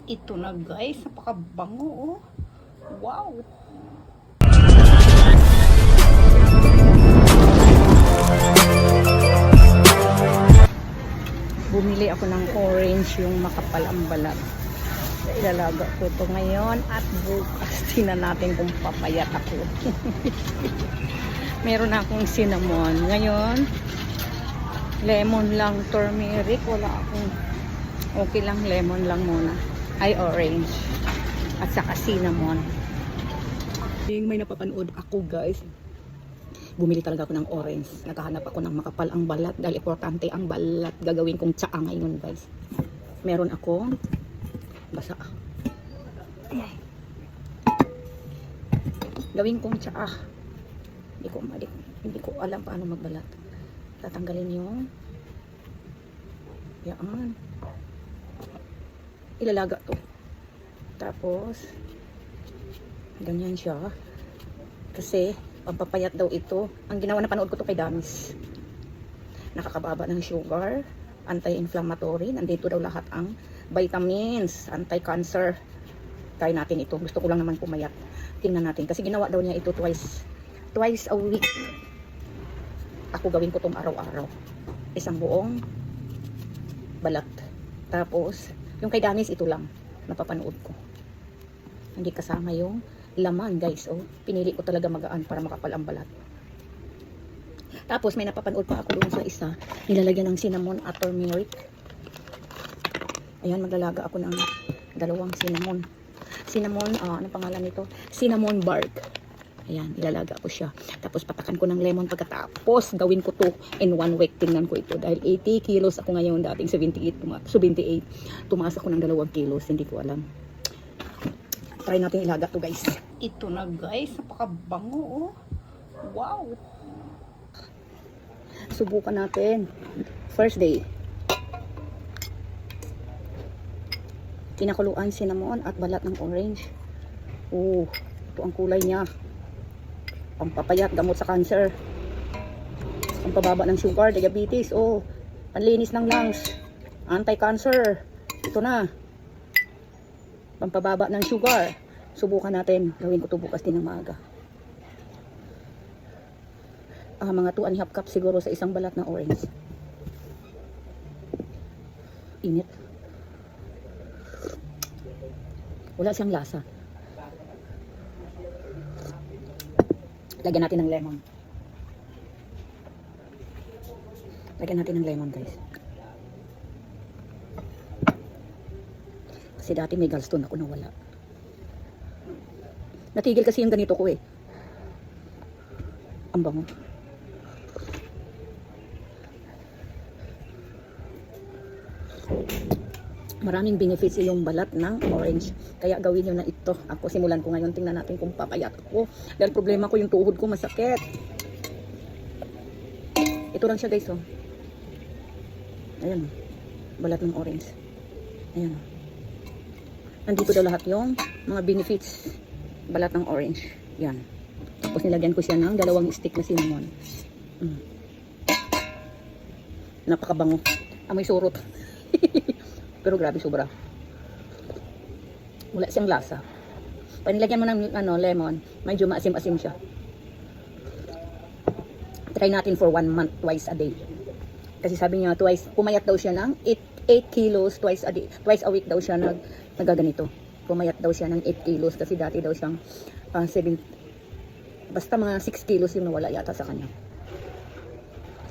Ito na guys, napakabango oh. Wow! Bumili ako ng orange, yung makapal ang balat. Ilalaga ko ito ngayon at bukas tingnan natin kung papayat ako. Meron akong cinnamon. Ngayon, lemon lang, turmeric. Wala akong, okay lang, lemon lang muna. Ay, orange. At saka cinnamon. May napapanood ako guys. Bumili talaga ako ng orange. Naghahanap ako ng makapal ang balat dahil importante ang balat. Gagawin kong tsaa ngayon guys. Meron ako basa. Gawin kong tsaa. Hindi ko alam paano magbalat. Tatanggalin yung yan. Ilalaga to. Tapos ganyan siya. Kasi pampapayat daw ito. Ang ginawa na panood ko to kay Damis. Nakakababa ng sugar, anti-inflammatory, nandito daw lahat ang vitamins, anti-cancer. Try natin ito. Gusto ko lang naman pumayat. Tingnan natin. Kasi ginawa daw niya ito twice a week. Ako gawin ko tong araw-araw. Isang buong balat. Tapos, yung kay Damis ito lang. Napapanood ko. Hindi kasama yung laman guys. Oh, pinili ko talaga magaan para makapal ang balat. Tapos may napapanood pa ako doon sa isa, nilalagyan ng cinnamon at turmeric. Ayan, maglalaga ako ng dalawang cinnamon. Anong pangalan nito? Cinnamon bark. Ayan, ilalaga ko siya. Tapos patakan ko ng lemon pagkatapos gawin ko to in 1 week. Tingnan ko ito dahil 80 kilos ako ngayon, dating 78. Tumaas ako ng 2 kilos, hindi ko alam. Try natin ilaga to guys. Ito na guys, napakabango oh. Wow! Subukan natin. First day. Pinakuluan cinnamon at balat ng orange. Oh, ito ang kulay niya. Pampapayat, gamot sa cancer. Pampababa ng sugar, diabetes. Oh, panlinis ng lungs. Anti-cancer. Ito na. Pampababa ng sugar. Subukan natin. Gawin ko ito bukas din ng maaga. Mga 2.5 cups siguro sa isang balat ng orange. Init. Wala siyang lasa. Lagyan natin ng lemon. Lagyan natin ng lemon guys. Kasi dati may gallstone ako nawala. Natigil kasi yung ganito ko eh. Ang bango. Maraming benefits yung balat ng orange. Kaya gawin nyo na ito. Ako simulan ko ngayon. Tingnan natin kung papayat ako. Dahil problema ko yung tuhod ko masakit. Ito lang siya guys oh. Ayan. Balat ng orange. Ayan. Nandito daw lahat yung mga benefits. Balat ng orange. Yan. Tapos nilagyan ko siya ng 2 stick na cinnamon. Napakabango. Amoy surot. Pero grabe sobra. Wala siyang lasa. Pag nilagyan mo ng lemon, medyo maasim-asim siya. Try natin for 1 month, twice a day. Kasi sabi niya, pumayat daw siya ng 8 kilos twice a day. Twice a week daw siya nagaganito. Pumayat daw siya ng 8 kilos kasi dati daw siyang 7, basta mga 6 kilos yung nawala yata sa kanya.